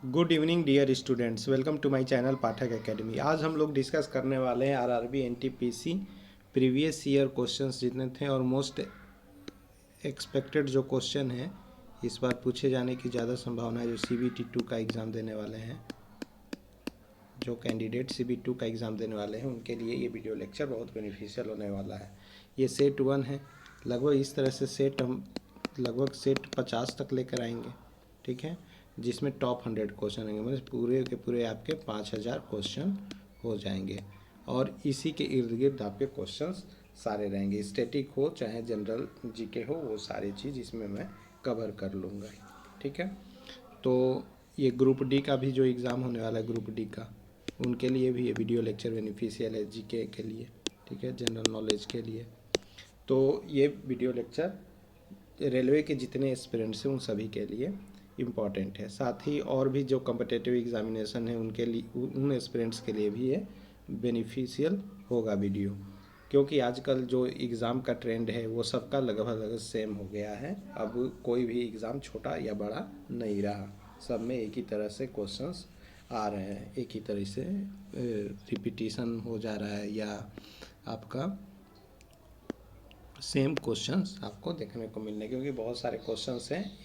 Good evening dear students, welcome to my channel Pathak academy. आज हम लोग डिस्कस करने वाले हैं RRB NTPC previous year questions जितने थे और मोस्ट एक्सपेक्टेड जो क्वेश्चन है इस बार पूछे जाने की ज़्यादा संभावना है। जो CBT 2 का एग्ज़ाम देने वाले हैं, जो कैंडिडेट CBT 2 का एग्ज़ाम देने वाले हैं, उनके लिए ये वीडियो लेक्चर बहुत बेनिफिशियल होने वाला है। ये सेट 1 है। लगभग इस तरह से सेट हम लगभग सेट 50 तक लेकर आएंगे, ठीक है, जिसमें टॉप 100 क्वेश्चन आएंगे, मतलब पूरे के पूरे आपके 5000 क्वेश्चन हो जाएंगे। और इसी के इर्द गिर्द आपके क्वेश्चंस सारे रहेंगे, स्टैटिक हो चाहे जनरल जीके हो, वो सारी चीज़ इसमें मैं कवर कर लूँगा, ठीक है। तो ये ग्रुप डी का भी जो एग्ज़ाम होने वाला है, ग्रुप डी का, उनके लिए भी ये वीडियो लेक्चर बेनिफिशियल है, जीके के लिए, ठीक है, जनरल नॉलेज के लिए। तो ये वीडियो लेक्चर रेलवे के जितने एस्पिरेंट्स हैं उन सभी के लिए इम्पॉर्टेंट है। साथ ही और भी जो कम्पिटिटिव एग्जामिनेशन है उनके लिए, उन एस्पिरेंट्स के लिए भी ये बेनिफिशियल होगा वीडियो, क्योंकि आजकल जो एग्ज़ाम का ट्रेंड है वो सबका लगभग सेम हो गया है। अब कोई भी एग्ज़ाम छोटा या बड़ा नहीं रहा, सब में एक ही तरह से क्वेश्चंस आ रहे हैं, एक ही तरह से रिपीटिशन हो जा रहा है या आपका सेम क्वेश्चंस आपको देखने को मिलने, क्योंकि बहुत सारे क्वेश्चंस हैं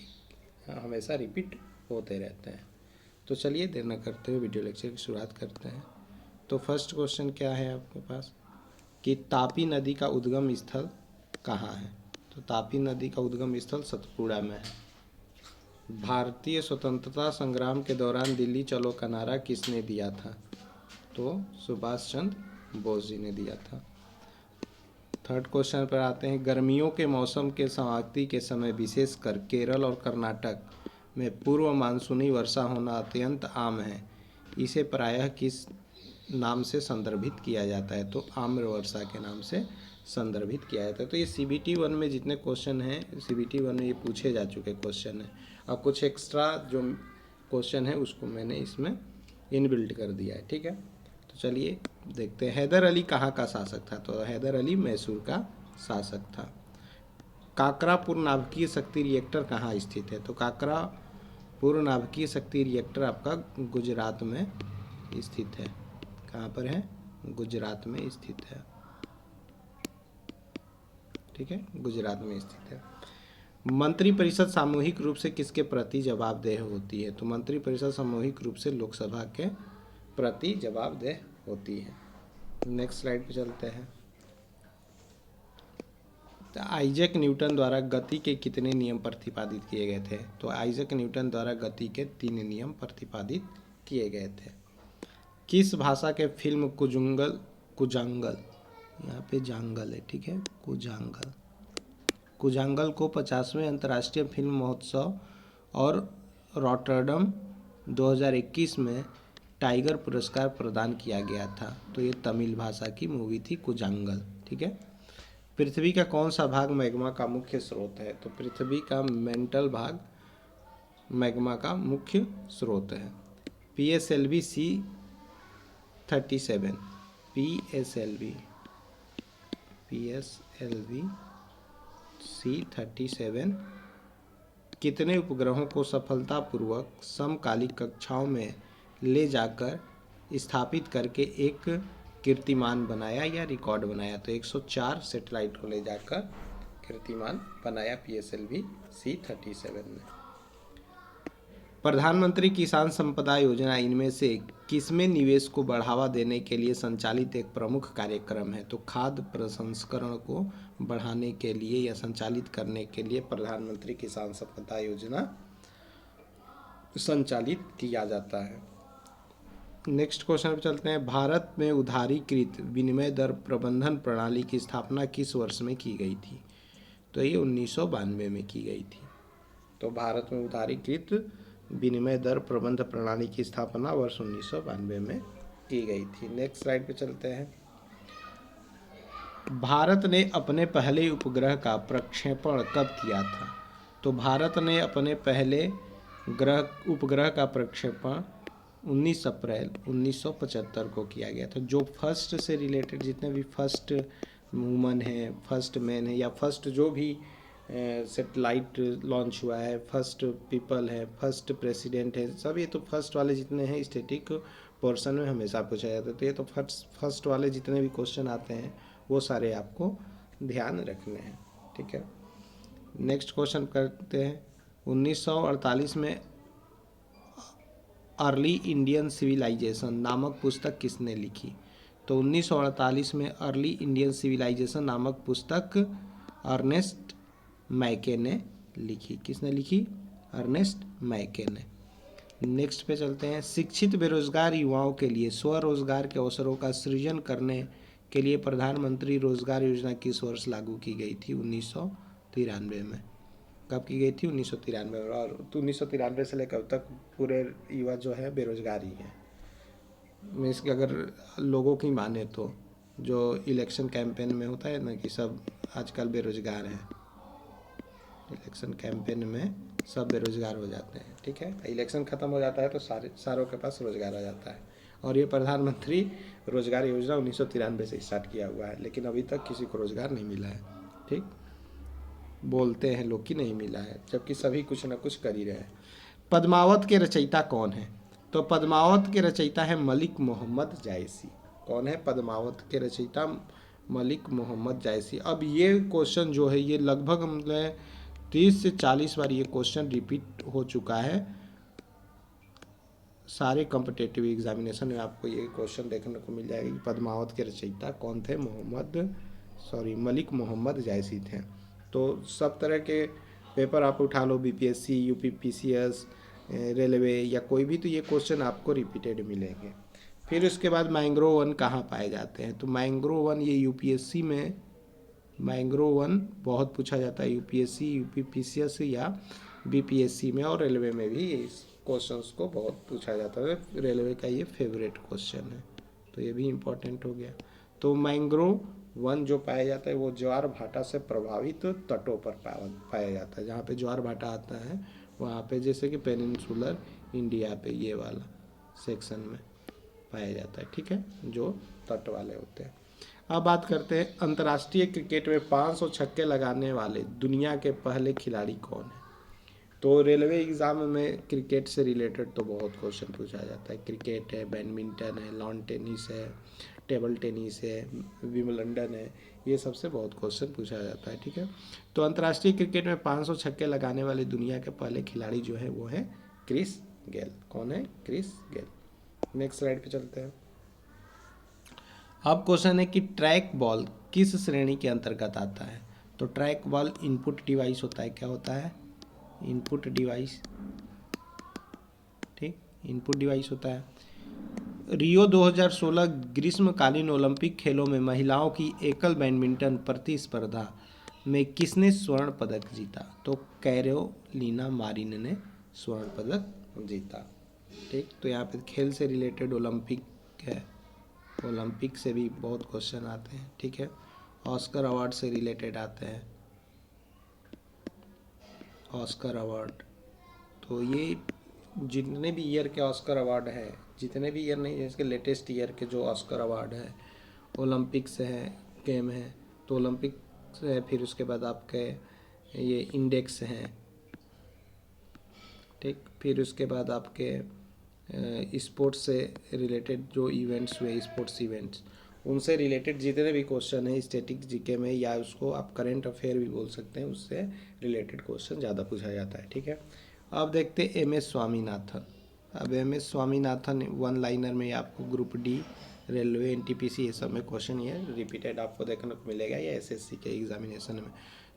हमेशा रिपीट होते रहते हैं। तो चलिए देर न करते हुए वीडियो लेक्चर की शुरुआत करते हैं। तो फर्स्ट क्वेश्चन क्या है आपके पास कि तापी नदी का उद्गम स्थल कहाँ है। तो तापी नदी का उद्गम स्थल सतपुड़ा में है। भारतीय स्वतंत्रता संग्राम के दौरान दिल्ली चलो का नारा किसने दिया था। तो सुभाष चंद्र बोस जी ने दिया था। थर्ड क्वेश्चन पर आते हैं, गर्मियों के मौसम के समाप्ति के समय विशेषकर केरल और कर्नाटक में पूर्व मानसूनी वर्षा होना अत्यंत आम है। इसे प्रायः किस नाम से संदर्भित किया जाता है। तो आम्र वर्षा के नाम से संदर्भित किया जाता है। तो ये CBT 1 में जितने क्वेश्चन हैं, CBT 1 में ये पूछे जा चुके क्वेश्चन हैं, और कुछ एक्स्ट्रा जो क्वेश्चन है उसको मैंने इसमें इनबिल्ट कर दिया है, ठीक है। तो चलिए देखते हैं, हैदर अली कहाँ का शासक था। तो हैदर अली मैसूर का शासक था। काकरापुर नाभिकीय शक्ति रिएक्टर कहाँ स्थित है। तो काकरापुर नाभिकीय शक्ति रिएक्टर आपका गुजरात में स्थित है। कहाँ पर है, गुजरात में स्थित है, ठीक है, गुजरात में स्थित है। मंत्रिपरिषद सामूहिक रूप से किसके प्रति जवाबदेह होती है। तो मंत्रिपरिषद सामूहिक रूप से लोकसभा के प्रति जवाबदेह होती है। नेक्स्ट स्लाइड पे चलते हैं। तो आइजैक न्यूटन द्वारा गति के कितने नियम प्रतिपादित किए गए थे। तो आइजैक न्यूटन द्वारा गति के 3 नियम प्रतिपादित किए गए थे। किस भाषा के फिल्म कुजांगल, यहाँ पे जांगल है, ठीक है, कुजांगल को 50वें अंतर्राष्ट्रीय फिल्म महोत्सव और रॉटरडम 2021 में टाइगर पुरस्कार प्रदान किया गया था। तो ये तमिल भाषा की मूवी थी कुजांगल, ठीक है। पृथ्वी का कौन सा भाग मैग्मा का मुख्य स्रोत है। तो पृथ्वी का मेंटल भाग मैग्मा का मुख्य स्रोत है। PSLV C37, PSLV C37 कितने उपग्रहों को सफलतापूर्वक समकालिक कक्षाओं में ले जाकर स्थापित करके एक कीर्तिमान बनाया या रिकॉर्ड बनाया। तो 104 सैटेलाइट को ले जाकर कीर्तिमान बनाया PSLV C37 ने। प्रधानमंत्री किसान संपदा योजना इनमें से किसमें निवेश को बढ़ावा देने के लिए संचालित एक प्रमुख कार्यक्रम है। तो खाद्य प्रसंस्करण को बढ़ाने के लिए या संचालित करने के लिए प्रधानमंत्री किसान संपदा योजना संचालित किया जाता है। नेक्स्ट क्वेश्चन पर चलते हैं, भारत में उदारीकृत विनिमय दर प्रबंधन प्रणाली की स्थापना किस वर्ष में की गई थी। तो ये 1992 में की गई थी। तो भारत में उदारीकृत विनिमय दर प्रबंध प्रणाली की स्थापना वर्ष 1992 में की गई थी। नेक्स्ट स्लाइड पे चलते हैं। भारत ने अपने पहले उपग्रह का प्रक्षेपण कब किया था। तो भारत ने अपने पहले उपग्रह का प्रक्षेपण 19 अप्रैल 1975 को किया गया था। जो फर्स्ट से रिलेटेड जितने भी फर्स्ट वूमन है, फर्स्ट मैन है, या फर्स्ट जो भी सेटेलाइट लॉन्च हुआ है, फर्स्ट पीपल है, फर्स्ट प्रेसिडेंट है, सब ये तो फर्स्ट वाले जितने हैं स्टैटिक पोर्शन में हमेशा पूछा जाता है। तो ये तो फर्स्ट वाले जितने भी क्वेश्चन आते हैं वो सारे आपको ध्यान रखने हैं, ठीक है। नेक्स्ट क्वेश्चन करते हैं। 1948 में अर्ली इंडियन सिविलाइजेशन नामक पुस्तक किसने लिखी? तो 1948 में अर्ली इंडियन सिविलाइजेशन नामक पुस्तक अर्नेस्ट मैके ने लिखी। किसने लिखी? अर्नेस्ट मैके ने। नेक्स्ट पे चलते हैं। शिक्षित बेरोजगार युवाओं के लिए स्वरोजगार के अवसरों का सृजन करने के लिए प्रधानमंत्री रोजगार योजना किस वर्ष लागू की गई थी? 1993 में। कब की गई थी? 1993 में। और 1993 से लेकर अब तक पूरे युवा जो है बेरोजगार ही है। मीन्स कि अगर लोगों की माने तो जो इलेक्शन कैंपेन में होता है ना कि सब आजकल बेरोजगार हैं, इलेक्शन कैंपेन में सब बेरोजगार हो जाते हैं, ठीक है। इलेक्शन ख़त्म हो जाता है तो सारों के पास रोजगार आ जाता है। और ये प्रधानमंत्री रोजगार योजना 1993 से स्टार्ट किया हुआ है, लेकिन अभी तक किसी को रोजगार नहीं मिला है, ठीक। बोलते हैं लोग कि नहीं मिला है, जबकि सभी कुछ ना कुछ कर ही रहे हैं। पद्मावत के रचयिता कौन है? तो पद्मावत के रचयिता है मलिक मोहम्मद जायसी। कौन है पद्मावत के रचयिता? मलिक मोहम्मद जायसी। अब ये क्वेश्चन जो है ये लगभग मतलब 30 से 40 बार ये क्वेश्चन रिपीट हो चुका है। सारे कॉम्पिटिटिव एग्जामिनेशन में आपको ये क्वेश्चन देखने को मिल जाएगा कि पद्मावत के रचयिता कौन थे? मलिक मोहम्मद जायसी थे। तो सब तरह के पेपर आप उठा लो, बीपीएससी, यूपी पीसीएस, रेलवे या कोई भी, तो ये क्वेश्चन आपको रिपीटेड मिलेंगे। फिर उसके बाद मैंग्रोव वन कहाँ पाए जाते हैं? तो मैंग्रोव वन ये यूपीएससी में मैंग्रोव वन बहुत पूछा जाता है, यूपीएससी, यूपी पीसीएस या बीपीएससी में, और रेलवे में भी इस क्वेश्चंस को बहुत पूछा जाता है। रेलवे का ये फेवरेट क्वेश्चन है, तो ये भी इम्पोर्टेंट हो गया। तो मैंग्रोव वन जो पाया जाता है वो ज्वार भाटा से प्रभावित तटों पर पाया जाता है। जहाँ पे ज्वार भाटा आता है वहाँ पे, जैसे कि पेनिनसुलर इंडिया पे ये वाला सेक्शन में पाया जाता है, ठीक है, जो तट वाले होते हैं। अब बात करते हैं अंतर्राष्ट्रीय क्रिकेट में 500 छक्के लगाने वाले दुनिया के पहले खिलाड़ी कौन है? तो रेलवे एग्ज़ाम में क्रिकेट से रिलेटेड तो बहुत क्वेश्चन पूछा जाता है। क्रिकेट है, बैडमिंटन है, लॉन टेनिस है, टेबल टेनिस है, विंबलडन है, ये सबसे बहुत क्वेश्चन पूछा जाता है, ठीक है। तो अंतर्राष्ट्रीय क्रिकेट में 500 छक्के लगाने वाले दुनिया के पहले खिलाड़ी जो है वो है क्रिस गेल। कौन है? Chris Gayle. नेक्स्ट स्लाइड पे चलते हैं। अब क्वेश्चन है कि ट्रैक बॉल किस श्रेणी के अंतर्गत आता है? तो ट्रैक बॉल इनपुट डिवाइस होता है। क्या होता है? इनपुट डिवाइस, ठीक, इनपुट डिवाइस होता है। रियो 2016 ग्रीष्मकालीन ओलंपिक खेलों में महिलाओं की एकल बैडमिंटन प्रतिस्पर्धा में किसने स्वर्ण पदक जीता? तो कैरोलिना मारिन ने स्वर्ण पदक जीता, ठीक। तो यहाँ पे खेल से रिलेटेड ओलंपिक है, ओलंपिक से भी बहुत क्वेश्चन आते हैं, ठीक है। ऑस्कर अवार्ड से रिलेटेड आते हैं, ऑस्कर अवार्ड। तो ये जितने भी ईयर के ऑस्कर अवार्ड हैं, जितने भी ईयर नहीं, इसके लेटेस्ट ईयर के जो ऑस्कर अवार्ड है ओलंपिक से है, गेम है, तो ओलंपिक से है। फिर उसके बाद आपके ये इंडेक्स हैं, ठीक। फिर उसके बाद आपके स्पोर्ट्स से रिलेटेड जो इवेंट्स हुए, स्पोर्ट्स इवेंट्स, उनसे रिलेटेड जितने भी क्वेश्चन हैं स्टैटिक जीके में, या उसको आप करंट अफेयर भी बोल सकते हैं, उससे रिलेटेड क्वेश्चन ज़्यादा पूछा जाता है, ठीक है। अब देखते हैं एम एस स्वामीनाथन। अब M S Swaminathan one liner में आपको ग्रुप डी, रेलवे, एनटीपीसी, ये सब में क्वेश्चन ये रिपीटेड आपको देखने को मिलेगा, या एसएससी के एग्जामिनेशन में।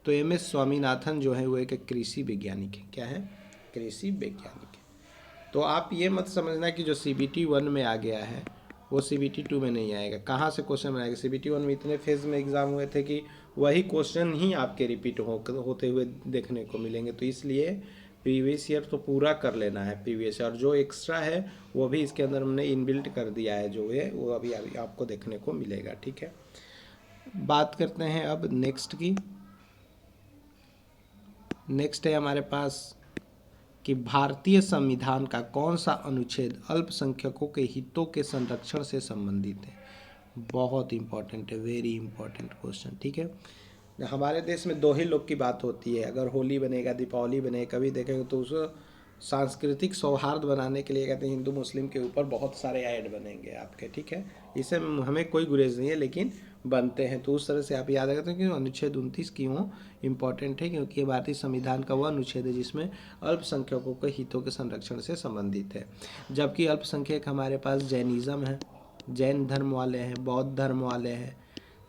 तो एम एस स्वामीनाथन जो है वो एक कृषि वैज्ञानिक है। क्या है? कृषि वैज्ञानिक है। तो आप ये मत समझना कि जो CBT 1 में आ गया है वो CBT 2 में नहीं आएगा। कहाँ से क्वेश्चन बनाएगा? CBT 1 में इतने फेज में एग्जाम हुए थे कि वही क्वेश्चन ही आपके रिपीट होते हुए देखने को मिलेंगे। तो इसलिए प्रीवियस ईयर तो पूरा कर लेना है प्रीवियस ईयर, और जो एक्स्ट्रा है वो भी इसके अंदर हमने इनबिल्ट कर दिया है, जो है वो अभी आपको देखने को मिलेगा, ठीक है। बात करते हैं अब नेक्स्ट की। नेक्स्ट है हमारे पास कि भारतीय संविधान का कौन सा अनुच्छेद अल्पसंख्यकों के हितों के संरक्षण से संबंधित है? बहुत इंपॉर्टेंट है, वेरी इंपॉर्टेंट क्वेश्चन, ठीक है। हमारे देश में दो ही लोग की बात होती है, अगर होली बनेगा, दीपावली बनेगा, कभी देखेंगे तो उसको सांस्कृतिक सौहार्द बनाने के लिए कहते हैं हिंदू मुस्लिम के ऊपर बहुत सारे ऐड बनेंगे आपके, ठीक है। इससे हमें कोई गुरेज नहीं है, लेकिन बनते हैं। तो उस तरह से आप याद रखते हैं कि अनुच्छेद 29 क्यों इम्पॉर्टेंट है, क्योंकि ये भारतीय संविधान का वह अनुच्छेद है जिसमें अल्पसंख्यकों के हितों के संरक्षण से संबंधित है। जबकि अल्पसंख्यक हमारे पास जैनिज़्म है, जैन धर्म वाले हैं, बौद्ध धर्म वाले हैं,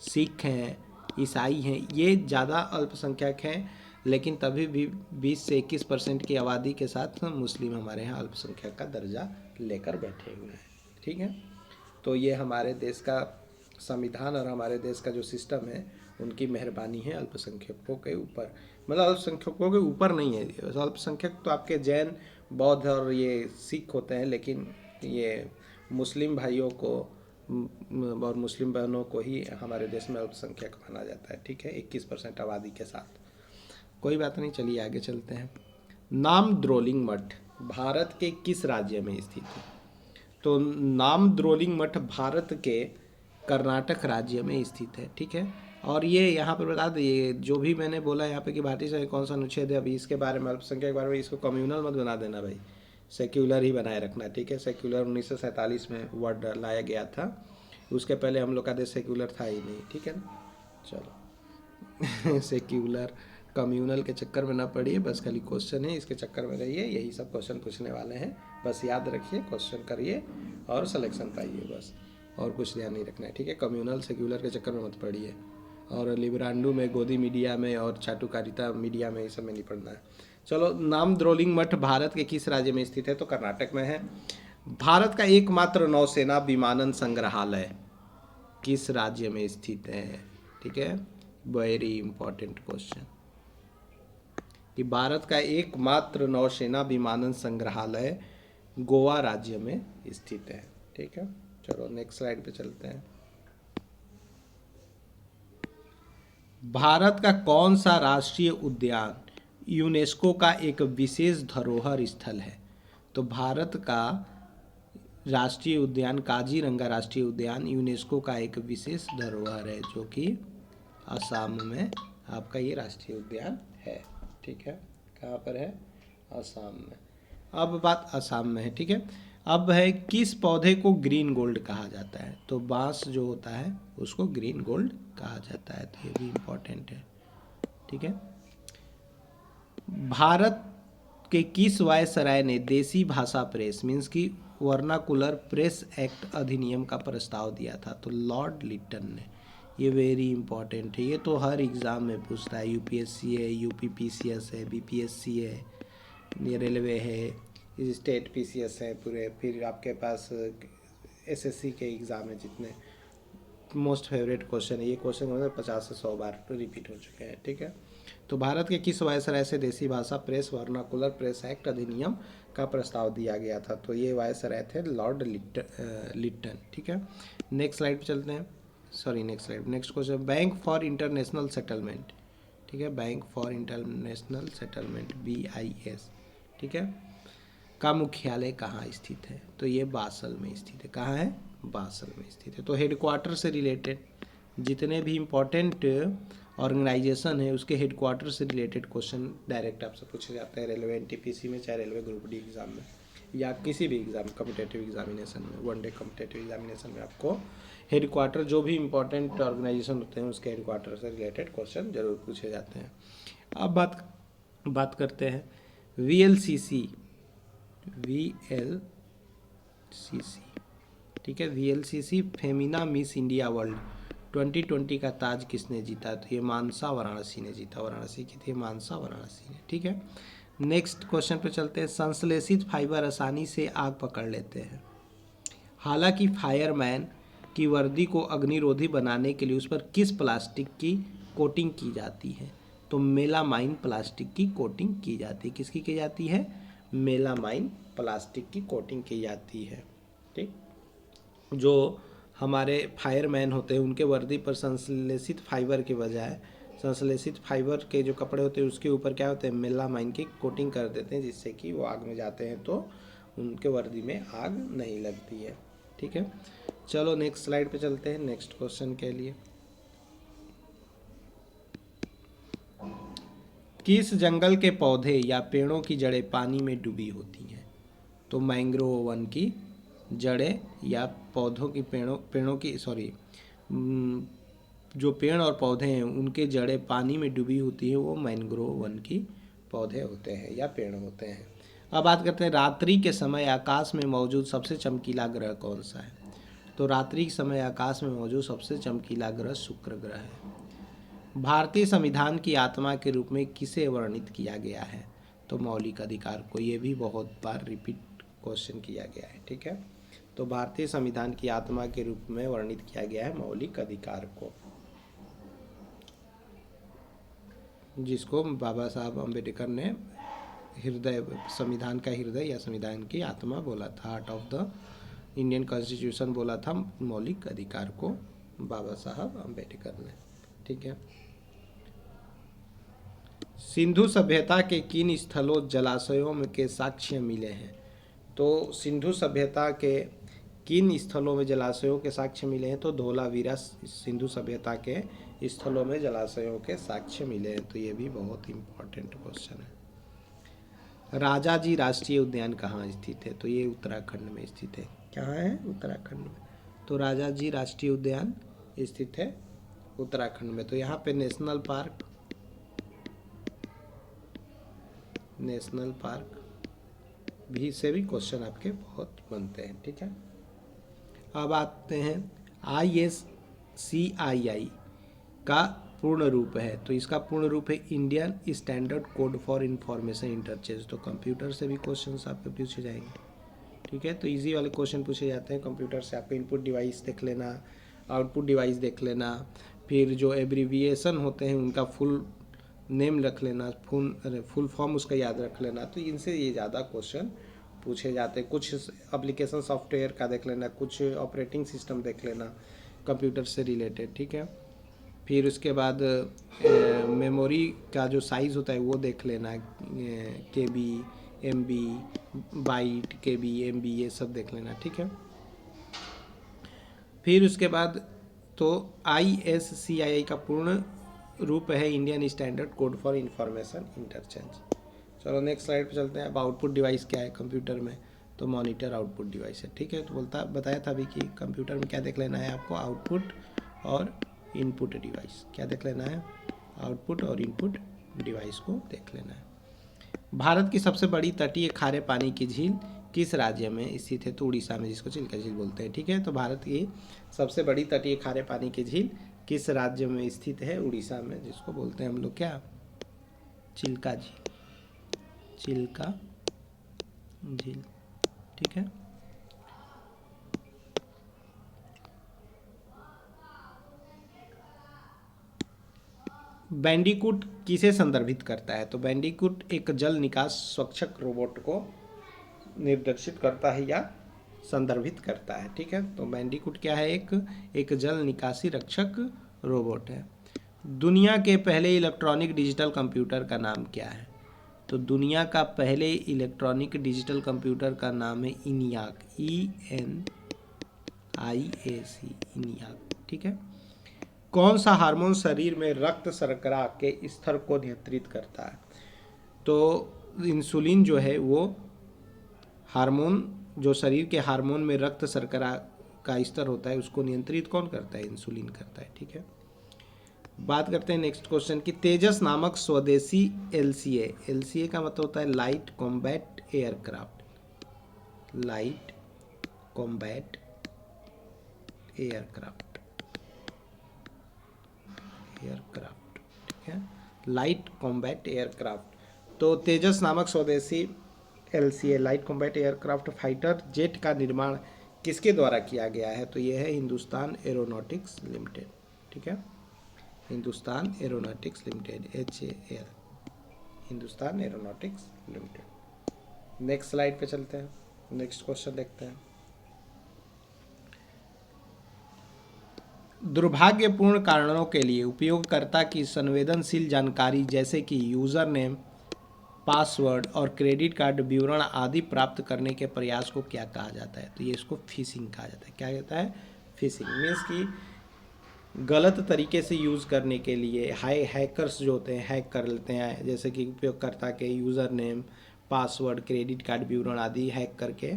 सिख हैं, ईसाई हैं, ये ज़्यादा अल्पसंख्यक हैं। लेकिन तभी भी 20 से 21% की आबादी के साथ मुस्लिम हमारे यहाँ अल्पसंख्यक का दर्जा लेकर बैठे हुए हैं, ठीक है। तो ये हमारे देश का संविधान और हमारे देश का जो सिस्टम है उनकी मेहरबानी है अल्पसंख्यकों के ऊपर। मतलब अल्पसंख्यकों के ऊपर नहीं है, अल्पसंख्यक तो आपके जैन, बौद्ध और ये सिख होते हैं, लेकिन ये मुस्लिम भाइयों को और मुस्लिम बहनों को ही हमारे देश में अल्पसंख्यक माना जाता है, ठीक है, 21% आबादी के साथ। कोई बात नहीं, चलिए आगे चलते हैं। नामद्रोलिंग मठ भारत के किस राज्य में स्थित है? तो नामद्रोलिंग मठ भारत के कर्नाटक राज्य में स्थित है, ठीक है। और ये यहाँ पर बता दिए, जो भी मैंने बोला यहाँ पे कि भारतीय संविधान कौन सा अनुच्छेद है, अभी इसके बारे में, अल्पसंख्यक के बारे में, इसको कम्युनल मत बना देना भाई, सेक्युलर ही बनाए रखना, ठीक है। सेक्युलर 1947 में वर्ड लाया गया था, उसके पहले हम लोग का देश सेक्युलर था ही नहीं, ठीक है ना। चलो सेक्युलर कम्युनल के चक्कर में ना पड़िए, बस खाली क्वेश्चन है इसके चक्कर में रहिए, यही सब क्वेश्चन पूछने वाले हैं, बस याद रखिए, क्वेश्चन करिए और सिलेक्शन पाइए, बस और कुछ ध्यान नहीं रखना है, ठीक है। कम्युनल सेक्युलर के चक्कर में मत पड़िए, और लिबरांडू में, गोदी मीडिया में और चाटुकारिता मीडिया में, ये सब में नहीं पढ़ना है। चलो, नामद्रोलिंग मठ भारत के किस राज्य में स्थित है? तो कर्नाटक में है। भारत का एकमात्र नौसेना विमानन संग्रहालय किस राज्य में स्थित है? ठीक है, वेरी इंपॉर्टेंट क्वेश्चन, कि भारत का एकमात्र नौसेना विमानन संग्रहालय गोवा राज्य में स्थित है, ठीक है। चलो नेक्स्ट स्लाइड पे चलते हैं। भारत का कौन सा राष्ट्रीय उद्यान यूनेस्को का एक विशेष धरोहर स्थल है? तो भारत का राष्ट्रीय उद्यान काजीरंगा राष्ट्रीय उद्यान यूनेस्को का एक विशेष धरोहर है, जो कि असम में आपका ये राष्ट्रीय उद्यान है, ठीक है। कहाँ पर है? असम में। अब बात असम में है, ठीक है। अब है, किस पौधे को ग्रीन गोल्ड कहा जाता है? तो बांस जो होता है उसको ग्रीन गोल्ड कहा जाता है, तो ये भी इम्पोर्टेंट है, ठीक है। भारत के किस वायसराय ने देसी भाषा प्रेस मीन्स की वर्नाकुलर प्रेस एक्ट अधिनियम का प्रस्ताव दिया था? तो लॉर्ड लिटन ने। ये वेरी इंपॉर्टेंट है, ये तो हर एग्ज़ाम में पूछता है, यूपीएससी है, यूपीपीसीएस है, बीपीएससी है, ये रेलवे है, स्टेट पीसीएस है पूरे, फिर आपके पास एसएससी के एग्ज़ाम है जितने। मोस्ट फेवरेट क्वेश्चन है ये क्वेश्चन, मतलब 50 से 100 बार रिपीट हो चुके हैं, ठीक है। तो भारत के किस वायसराय से देसी भाषा प्रेस वर्नाकुलर प्रेस एक्ट अधिनियम का प्रस्ताव दिया गया था? तो ये वायसराय थे लॉर्ड लिटन, ठीक है। नेक्स्ट स्लाइड पे चलते हैं, sorry next slide, next question, bank for international settlement, ठीक है, bank for international settlement BIS, ठीक है, का मुख्यालय कहाँ स्थित है? तो ये बासल में स्थित है। कहाँ है? बासल में स्थित है। तो हेडक्वार्टर से रिलेटेड जितने भी इम्पोर्टेंट ऑर्गेनाइजेशन है उसके हेडक्वार्टर से रिलेटेड क्वेश्चन डायरेक्ट आपसे पूछे जाते हैं रेलवे NTPC में, चाहे रेलवे ग्रुप D एग्ज़ाम में, या किसी भी एग्ज़ाम कॉम्पिटेटिव एग्जामिनेशन में, वनडे कॉम्पिटेटिव एग्जामिनेशन में आपको हेडक्वार्टर, जो भी इम्पोर्टेंट ऑर्गेनाइजेशन होते हैं उसके हेडक्वार्टर से रिलेटेड क्वेश्चन जरूर पूछे जाते हैं। अब बात करते हैं VLCC, ठीक है, VLCC Femina miss India world 2020 का ताज किसने जीता? तो ये मानसा वाराणसी ने जीता, वाराणसी की थी मानसा वाराणसी ने, ठीक है। नेक्स्ट क्वेश्चन पे चलते हैं, संश्लेषित फाइबर आसानी से आग पकड़ लेते हैं, हालांकि फायरमैन की वर्दी को अग्निरोधी बनाने के लिए उस पर किस प्लास्टिक की कोटिंग की जाती है? तो मेलामाइन प्लास्टिक की कोटिंग की जाती है। किसकी की जाती है? मेलामाइन प्लास्टिक की कोटिंग की जाती है, ठीक। जो हमारे फायरमैन होते हैं उनके वर्दी पर संश्लेषित फाइबर के बजाय संश्लेषित फाइबर के जो कपड़े होते हैं उसके ऊपर क्या होते हैं? मेलामाइन की कोटिंग कर देते हैं, जिससे कि वो आग में जाते हैं तो उनके वर्दी में आग नहीं लगती है, ठीक है। चलो नेक्स्ट स्लाइड पे चलते हैं नेक्स्ट क्वेश्चन के लिए। किस जंगल के पौधे या पेड़ों की जड़ें पानी में डूबी होती हैं? तो मैंग्रोव वन की जड़ें या पौधों की पेड़ों की जो पेड़ और पौधे हैं उनके जड़ें पानी में डूबी होती है, वो मैंग्रोव वन की पौधे होते हैं या पेड़ होते हैं। अब बात करते हैं रात्रि के समय आकाश में मौजूद सबसे चमकीला ग्रह कौन सा है? तो रात्रि के समय आकाश में मौजूद सबसे चमकीला ग्रह शुक्र ग्रह है। भारतीय संविधान की आत्मा के रूप में किसे वर्णित किया गया है? तो मौलिक अधिकार को। ये भी बहुत बार रिपीट क्वेश्चन किया गया है, ठीक है। तो भारतीय संविधान की आत्मा के रूप में वर्णित किया गया है मौलिक अधिकार को, जिसको बाबा साहब अम्बेडकर ने हृदय, संविधान का हृदय या संविधान की आत्मा बोला था, heart of the Indian constitution बोला था मौलिक अधिकार को बाबा साहब अम्बेडकर ने, ठीक है। सिंधु सभ्यता के किन स्थलों जलाशयों में के साक्ष्य मिले हैं? तो सिंधु सभ्यता के किन स्थलों में जलाशयों के साक्ष्य मिले हैं? तो धोलावीरा सिंधु सभ्यता के स्थलों में जलाशयों के साक्ष्य मिले हैं। तो ये भी बहुत इंपॉर्टेंट क्वेश्चन है। राजाजी राष्ट्रीय उद्यान कहाँ स्थित है? तो ये उत्तराखंड में स्थित है। कहाँ है? उत्तराखंड में। तो राजाजी राष्ट्रीय उद्यान स्थित है उत्तराखंड में। तो यहाँ पे नेशनल पार्क भी से भी क्वेश्चन आपके बहुत बनते हैं, ठीक है। अब आते हैं ISCII का पूर्ण रूप है। तो इसका पूर्ण रूप है Indian standard code for information interchange. तो कंप्यूटर से भी क्वेश्चंस आपके पूछे जाएंगे, ठीक है। तो इजी वाले क्वेश्चन पूछे जाते हैं कंप्यूटर से। आपको इनपुट डिवाइस देख लेना, आउटपुट डिवाइस देख लेना, फिर जो एब्रीविएशन होते हैं उनका फुल नेम रख लेना, फुल फॉर्म उसका याद रख लेना। तो इनसे ये ज़्यादा क्वेश्चन पूछे जाते हैं। कुछ एप्लीकेशन सॉफ्टवेयर का देख लेना, कुछ ऑपरेटिंग सिस्टम देख लेना कंप्यूटर से रिलेटेड, ठीक है। फिर उसके बाद मेमोरी का जो साइज़ होता है वो देख लेना, KB, MB, byte, KB, MB, ये सब देख लेना, ठीक है। फिर उसके बाद तो ISCII का पूर्ण रूप है Indian standard code for information interchange. चलो नेक्स्ट स्लाइड पे चलते हैं। अब आउटपुट डिवाइस क्या है कंप्यूटर में? तो मॉनिटर आउटपुट डिवाइस है, ठीक है। तो बताया था अभी कि कंप्यूटर में क्या देख लेना है आपको? आउटपुट और इनपुट डिवाइस। क्या देख लेना है? आउटपुट और इनपुट डिवाइस को देख लेना है। भारत की सबसे बड़ी तटीय खारे पानी की झील किस राज्य में स्थित है? तो उड़ीसा में, जिसको चिल्का झील बोलते हैं, ठीक है। तो भारत की सबसे बड़ी तटीय खारे पानी की झील किस राज्य में स्थित है? उड़ीसा में, जिसको बोलते हैं हम लोग क्या? चिल्का झील, चिल्का झील, ठीक है। बैंडिकूट किसे संदर्भित करता है? तो बैंडिकूट एक जल निकास स्वच्छक रोबोट को निर्देशित करता है या संदर्भित करता है, ठीक है। तो बैंडिकूट क्या है? एक जल निकासी रक्षक रोबोट है। दुनिया के पहले इलेक्ट्रॉनिक डिजिटल कंप्यूटर का नाम क्या है? तो दुनिया का पहले इलेक्ट्रॉनिक डिजिटल कंप्यूटर का नाम है ENIAC, ENIAC, ENIAC, ठीक है। कौन सा हार्मोन शरीर में रक्त शर्करा के स्तर को नियंत्रित करता है? तो इंसुलिन जो है वो हार्मोन, जो शरीर के हार्मोन में रक्त शर्करा का स्तर होता है उसको नियंत्रित कौन करता है? इंसुलिन करता है, ठीक है। बात करते हैं नेक्स्ट क्वेश्चन की। तेजस नामक स्वदेशी LCA का मतलब होता है light combat aircraft, light combat aircraft, ठीक है, लाइट कॉम्बैट एयरक्राफ्ट। तो तेजस नामक स्वदेशी LCA light combat aircraft fighter jet का निर्माण किसके द्वारा किया गया है? तो ये है हिंदुस्तान एरोनॉटिक्स लिमिटेड, ठीक है। Hindustan aeronautics limited, HAL, Hindustan aeronautics limited. Next slide पे चलते हैं, नेक्स्ट क्वेश्चन देखते हैं। दुर्भाग्यपूर्ण कारणों के लिए उपयोगकर्ता की संवेदनशील जानकारी जैसे कि यूजर नेम, पासवर्ड और क्रेडिट कार्ड विवरण आदि प्राप्त करने के प्रयास को क्या कहा जाता है? तो ये इसको फिशिंग कहा जाता है। क्या कहता है? फिशिंग मीन्स कि गलत तरीके से यूज़ करने के लिए हैकर्स जो होते हैं हैक कर लेते हैं, जैसे कि उपयोगकर्ता के user name, password, credit card विवरण आदि हैक करके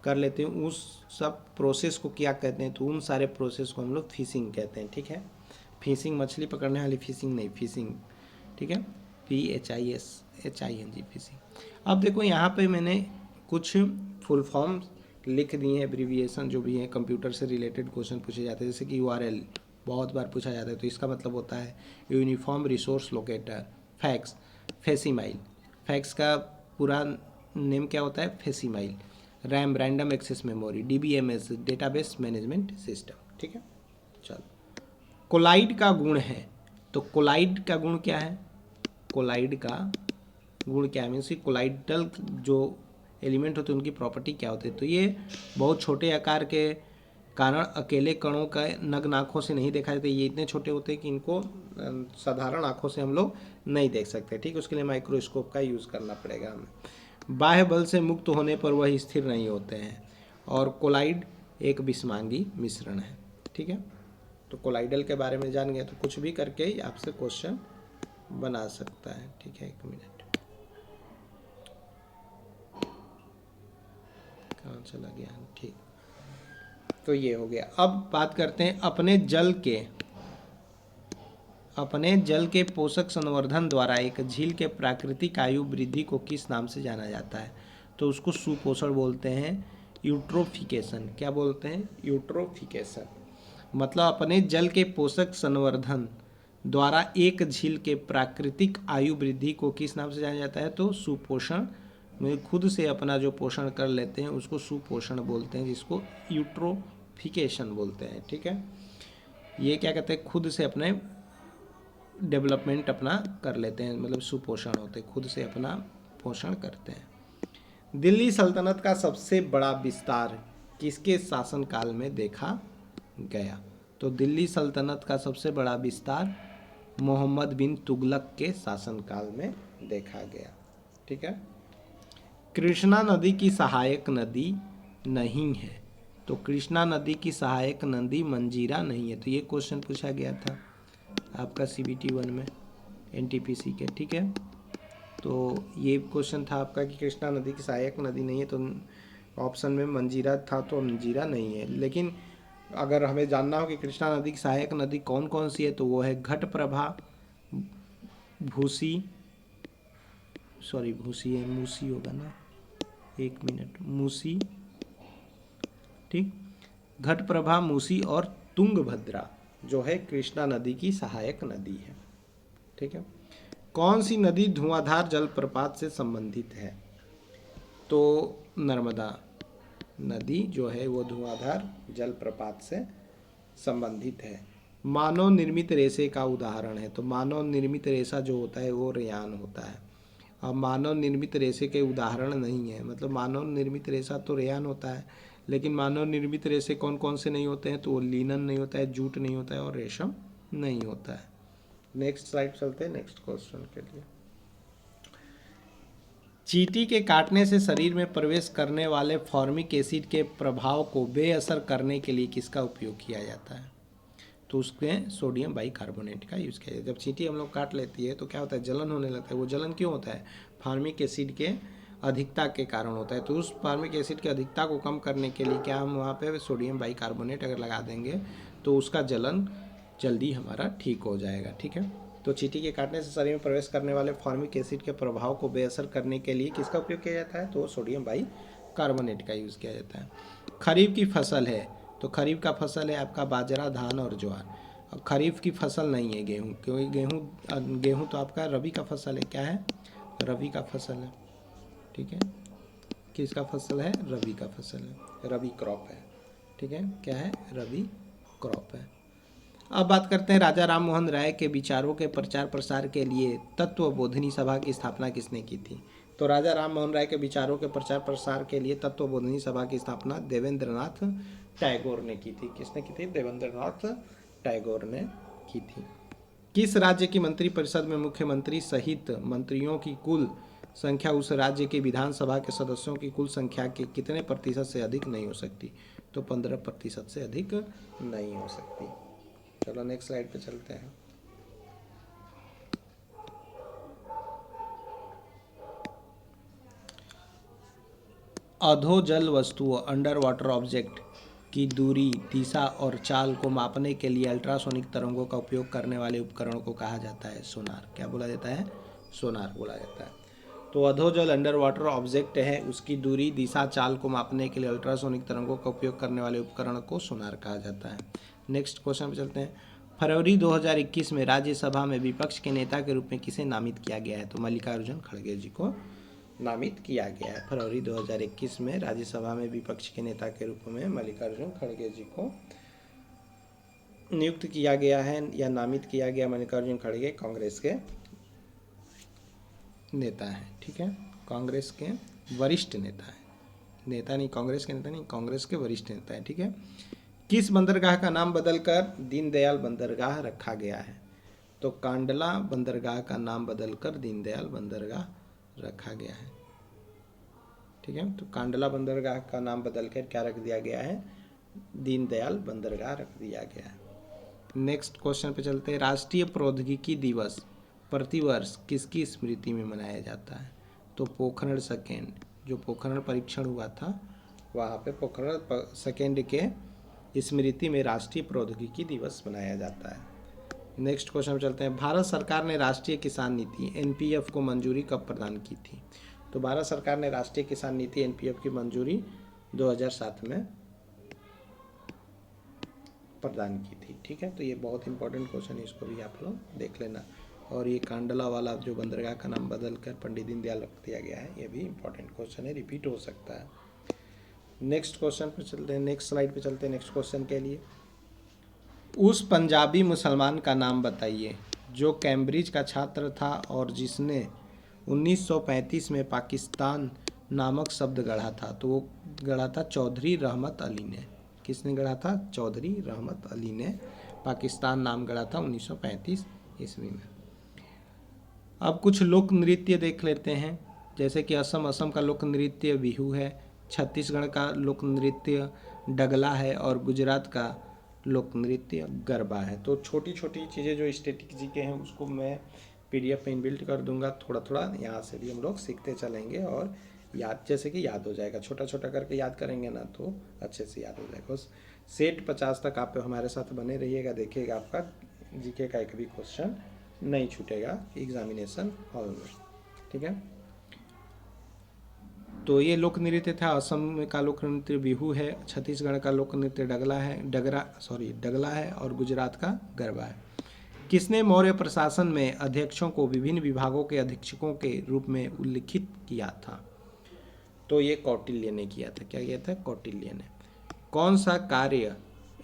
कर लेते हैं। उस सब प्रोसेस को क्या कहते हैं, तो उन सारे प्रोसेस को हम लोग फिशिंग कहते हैं। ठीक है, फिशिंग मछली पकड़ने वाली फिशिंग नहीं, फिशिंग। ठीक है, PHISHING फिशिंग। अब देखो यहाँ पे मैंने कुछ फुल फॉर्म लिख दिए हैं, एब्रीविएशन जो भी है कंप्यूटर से रिलेटेड क्वेश्चन पूछे जाते हैं, जैसे कि URL बहुत बार पूछा जाता है, तो इसका मतलब होता है uniform resource locator. Fax, facsimile, fax का पूरा नेम क्या होता है, facsimile. RAM, random access memory. DBMS, database management system. ठीक है, चलो। कोलाइड का गुण है, तो कोलाइड का गुण क्या है, कोलाइड का गुण क्या है, मीन्स कोलाइडल जो एलिमेंट होते हैं उनकी प्रॉपर्टी क्या होती है, तो ये बहुत छोटे आकार के कारण अकेले कणों का नग्न आँखों से नहीं देखा जाता। ये इतने छोटे होते हैं कि इनको साधारण आँखों से हम लोग नहीं देख सकते। ठीक, उसके लिए माइक्रोस्कोप का यूज़ करना पड़ेगा हमें। बाह्य बल से मुक्त होने पर वह स्थिर नहीं होते हैं, और कोलाइड एक विषमांगी मिश्रण है। ठीक है, तो कोलाइडल के बारे में जान गए तो कुछ भी करके ही आपसे क्वेश्चन बना सकता है। ठीक है, 1 मिनट, कहाँ चला गया। ठीक, तो ये हो गया। अब बात करते हैं अपने जल के पोषक संवर्धन द्वारा एक झील के प्राकृतिक आयु वृद्धि को किस नाम से जाना जाता है, तो उसको सुपोषण बोलते हैं, यूट्रोफिकेशन। क्या बोलते हैं, यूट्रोफिकेशन। मतलब अपने जल के पोषक संवर्धन द्वारा एक झील के प्राकृतिक आयु वृद्धि को किस नाम से जाना जाता है, तो सुपोषण। में खुद से अपना जो पोषण कर लेते हैं उसको सुपोषण बोलते हैं, जिसको यूट्रोफिकेशन बोलते हैं। ठीक है, ये क्या कहते हैं, खुद से अपने डेवलपमेंट अपना कर लेते हैं, मतलब सुपोषण होते हैं, खुद से अपना पोषण करते हैं। दिल्ली सल्तनत का सबसे बड़ा विस्तार किसके शासनकाल में देखा गया, तो दिल्ली सल्तनत का सबसे बड़ा विस्तार मोहम्मद बिन तुगलक के शासनकाल में देखा गया। ठीक है, कृष्णा नदी की सहायक नदी नहीं है, तो कृष्णा नदी की सहायक नदी मंजीरा नहीं है, तो ये क्वेश्चन पूछा गया था आपका CBT 1 में NTPC के। ठीक है, तो ये क्वेश्चन था आपका कि कृष्णा नदी की सहायक नदी नहीं है, तो ऑप्शन में मंजीरा था, तो मंजीरा नहीं है। लेकिन अगर हमें जानना हो कि कृष्णा नदी की सहायक नदी कौन कौन सी है, तो वो है घटप्रभा, भूसी, सॉरी भूसी है, मूसी होगा ना, 1 मिनट, मूसी। ठीक, घटप्रभा, मूसी और तुंगभद्रा जो है कृष्णा नदी की सहायक नदी है। ठीक है, कौन सी नदी धुआंधार जलप्रपात से संबंधित है, तो नर्मदा नदी जो है वो धुआंधार जलप्रपात से संबंधित है। मानव निर्मित रेशे का उदाहरण है, तो मानव निर्मित रेशा जो होता है वो रेयान होता है। अब मानव निर्मित रेशे के उदाहरण नहीं है, मतलब मानव निर्मित रेशा तो रेयान होता है, लेकिन मानव निर्मित रेशे कौन कौन से नहीं होते हैं, तो वो लीनन नहीं होता है, जूट नहीं होता है, और रेशम नहीं होता है। नेक्स्ट स्लाइड चलते हैं नेक्स्ट क्वेश्चन के लिए। चींटी के काटने से शरीर में प्रवेश करने वाले फॉर्मिक एसिड के प्रभाव को बेअसर करने के लिए किसका उपयोग किया जाता है, तो उसमें सोडियम बाइकार्बोनेट का यूज़ किया जाता है। जब चींटी हम लोग काट लेती है तो क्या होता है, जलन होने लगता है। वो जलन क्यों होता है, फॉर्मिक एसिड के अधिकता के कारण होता है। तो उस फॉर्मिक एसिड की अधिकता को कम करने के लिए क्या हम वहाँ पे सोडियम बाइकार्बोनेट अगर लगा देंगे तो उसका जलन जल्दी हमारा ठीक हो जाएगा। ठीक है, तो चींटी के काटने से शरीर में प्रवेश करने वाले फॉर्मिक एसिड के प्रभाव को बेअसर करने के लिए किसका उपयोग किया जाता है, तो सोडियम बाइकार्बोनेट का यूज़ किया जाता है। खरीफ की फसल है, तो खरीफ का फसल है आपका बाजरा, धान और ज्वार। अब खरीफ की फसल नहीं है गेहूँ, क्योंकि गेहूँ तो आपका रबी का फसल है। क्या है, रबी का फसल है। ठीक है, किसका फसल है, रबी का फसल है, रबी क्रॉप है। ठीक है, क्या है, रबी क्रॉप है। अब बात करते हैं राजा राम मोहन राय के विचारों के प्रचार प्रसार के लिए तत्वबोधिनी सभा की स्थापना किसने की थी, तो राजा राम मोहन राय के विचारों के प्रचार प्रसार के लिए तत्वबोधिनी सभा की स्थापना देवेंद्रनाथ टैगोर ने की थी। किसने की थी, देवेंद्रनाथ टैगोर ने की थी। किस राज्य की मंत्रिपरिषद में मुख्यमंत्री सहित मंत्रियों की कुल संख्या उस राज्य की विधानसभा के सदस्यों की कुल संख्या के कितने प्रतिशत से अधिक नहीं हो सकती, तो 15% से अधिक नहीं हो सकती। चलो नेक्स्ट स्लाइड पे चलते हैं। अधोजल वस्तुओं अंडर वाटर ऑब्जेक्ट की दूरी, दिशा और चाल को मापने के लिए अल्ट्रासोनिक तरंगों का उपयोग करने वाले उपकरण को कहा जाता है सोनार। क्या बोला जाता है? सोनार बोला जाता है। तो अधोजल अंडर वाटर ऑब्जेक्ट है, उसकी दूरी, दिशा, चाल को मापने के लिए अल्ट्रासोनिक तरंगों का उपयोग करने वाले उपकरण को सोनार कहा जाता है। नेक्स्ट क्वेश्चन पे चलते हैं। फरवरी 2021 में राज्यसभा में विपक्ष के नेता के रूप में किसे नामित किया गया है? तो मल्लिकार्जुन खड़गे जी को नामित किया गया है। फरवरी 2021 में राज्यसभा में विपक्ष के नेता के रूप में मल्लिकार्जुन खड़गे जी को नियुक्त किया गया है या नामित किया गया। मल्लिकार्जुन खड़गे कांग्रेस के नेता हैं, ठीक है, कांग्रेस के वरिष्ठ नेता हैं, नेता नहीं, कांग्रेस के नेता नहीं, कांग्रेस के वरिष्ठ नेता हैं, ठीक है। किस बंदरगाह का नाम बदलकर दीनदयाल बंदरगाह रखा गया है? तो कांडला बंदरगाह का नाम बदलकर दीनदयाल बंदरगाह रखा गया है, ठीक है। तो कांडला बंदरगाह का नाम बदलकर क्या रख दिया गया है? दीनदयाल बंदरगाह रख दिया गया है। नेक्स्ट क्वेश्चन पे चलते हैं। राष्ट्रीय प्रौद्योगिकी दिवस प्रतिवर्ष किसकी स्मृति में मनाया जाता है? तो पोखरण सेकेंड, जो पोखरण परीक्षण हुआ था वहाँ पे पोखरण सेकेंड के स्मृति में राष्ट्रीय प्रौद्योगिकी दिवस मनाया जाता है। नेक्स्ट क्वेश्चन पे चलते हैं। भारत सरकार ने राष्ट्रीय किसान नीति एनपीएफ को मंजूरी कब प्रदान की थी? तो भारत सरकार ने राष्ट्रीय किसान नीति एनपीएफ की मंजूरी 2007 में प्रदान की थी, ठीक है। तो ये बहुत इंपॉर्टेंट क्वेश्चन है, इसको भी आप लोग देख लेना। और ये कांडला वाला जो बंदरगाह का नाम बदलकर पंडित दीनदयाल रख दिया गया है, ये भी इंपॉर्टेंट क्वेश्चन है, रिपीट हो सकता है। नेक्स्ट क्वेश्चन पे चलते हैं, नेक्स्ट स्लाइड पे चलते हैं नेक्स्ट क्वेश्चन के लिए। उस पंजाबी मुसलमान का नाम बताइए जो कैम्ब्रिज का छात्र था और जिसने 1935 में पाकिस्तान नामक शब्द गढ़ा था। तो वो गढ़ा था चौधरी रहमत अली ने। किसने गढ़ा था? चौधरी रहमत अली ने पाकिस्तान नाम गढ़ा था 1935 ईस्वी में। अब कुछ लोक नृत्य देख लेते हैं, जैसे कि असम का लोक नृत्य बिहू है, छत्तीसगढ़ का लोक नृत्य डगला है और गुजरात का लोक नृत्य गरबा है। तो छोटी छोटी चीज़ें जो स्टैटिक जी के हैं उसको मैं पीडीएफ में इनबिल्ट कर दूंगा, थोड़ा थोड़ा यहाँ से भी हम लोग सीखते चलेंगे और याद, जैसे कि याद हो जाएगा, छोटा छोटा करके याद करेंगे ना तो अच्छे से याद हो जाएगा। उस सेट 50 तक आप हमारे साथ बने रहिएगा, देखिएगा आपका जीके का एक भी क्वेश्चन नहीं छूटेगा एग्जामिनेशन हॉल में, ठीक है। तो ये लोक नृत्य था, असम का लोक नृत्य बिहू है, छत्तीसगढ़ का लोक नृत्य डगला है और गुजरात का गरबा है। किसने मौर्य प्रशासन में अध्यक्षों को विभिन्न विभागों के अधीक्षकों के रूप में उल्लिखित किया था? तो ये कौटिल्य ने किया था। क्या किया था? कौटिल्य ने। कौन सा कार्य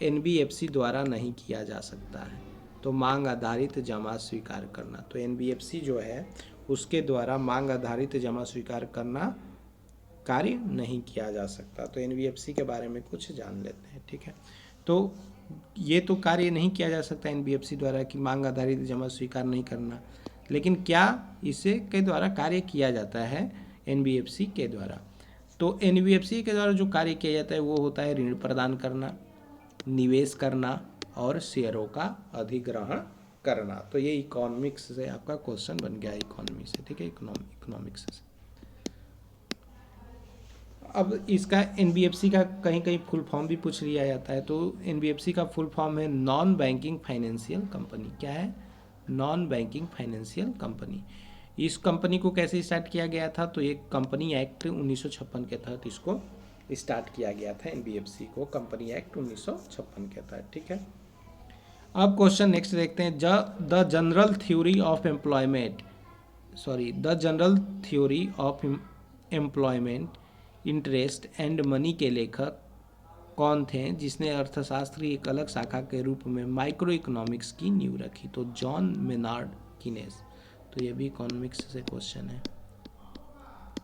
एनबीएफसी द्वारा नहीं किया जा सकता है? तो मांग आधारित जमा स्वीकार करना। तो एनबीएफसी जो है उसके द्वारा मांग आधारित जमा स्वीकार करना कार्य नहीं किया जा सकता। तो एनबीएफसी के बारे में कुछ जान लेते हैं, ठीक है। तो ये तो कार्य नहीं किया जा सकता एनबीएफसी द्वारा कि मांग आधारित जमा स्वीकार नहीं करना, लेकिन क्या इसे के द्वारा कार्य किया जाता है एनबीएफसी के द्वारा? तो एनबीएफसी के द्वारा जो कार्य किया जाता है वो होता है ऋण प्रदान करना, निवेश करना और शेयरों का अधिग्रहण करना। तो ये इकोनॉमिक्स से आपका क्वेश्चन बन गया, इकोनॉमी से, ठीक है, इकोनॉमिक्स से। अब इसका एनबीएफसी का कहीं कहीं फुल फॉर्म भी पूछ लिया जाता है। तो एनबीएफसी का फुल फॉर्म है नॉन बैंकिंग फाइनेंशियल कंपनी। क्या है? Non banking financial company. इस कंपनी को कैसे स्टार्ट किया गया था? तो ये कंपनी एक्ट 1956 के तहत इसको स्टार्ट किया गया था, एनबीएफसी को, कंपनी एक्ट 1956 के तहत, ठीक है। अब क्वेश्चन नेक्स्ट देखते हैं। The general theory of employment interest and money के लेखक कौन थे जिसने अर्थशास्त्र की एक अलग शाखा के रूप में माइक्रो इकोनॉमिक्स की नींव रखी? तो जॉन मेनार्ड कीनेस। तो ये भी इकोनॉमिक्स से क्वेश्चन है,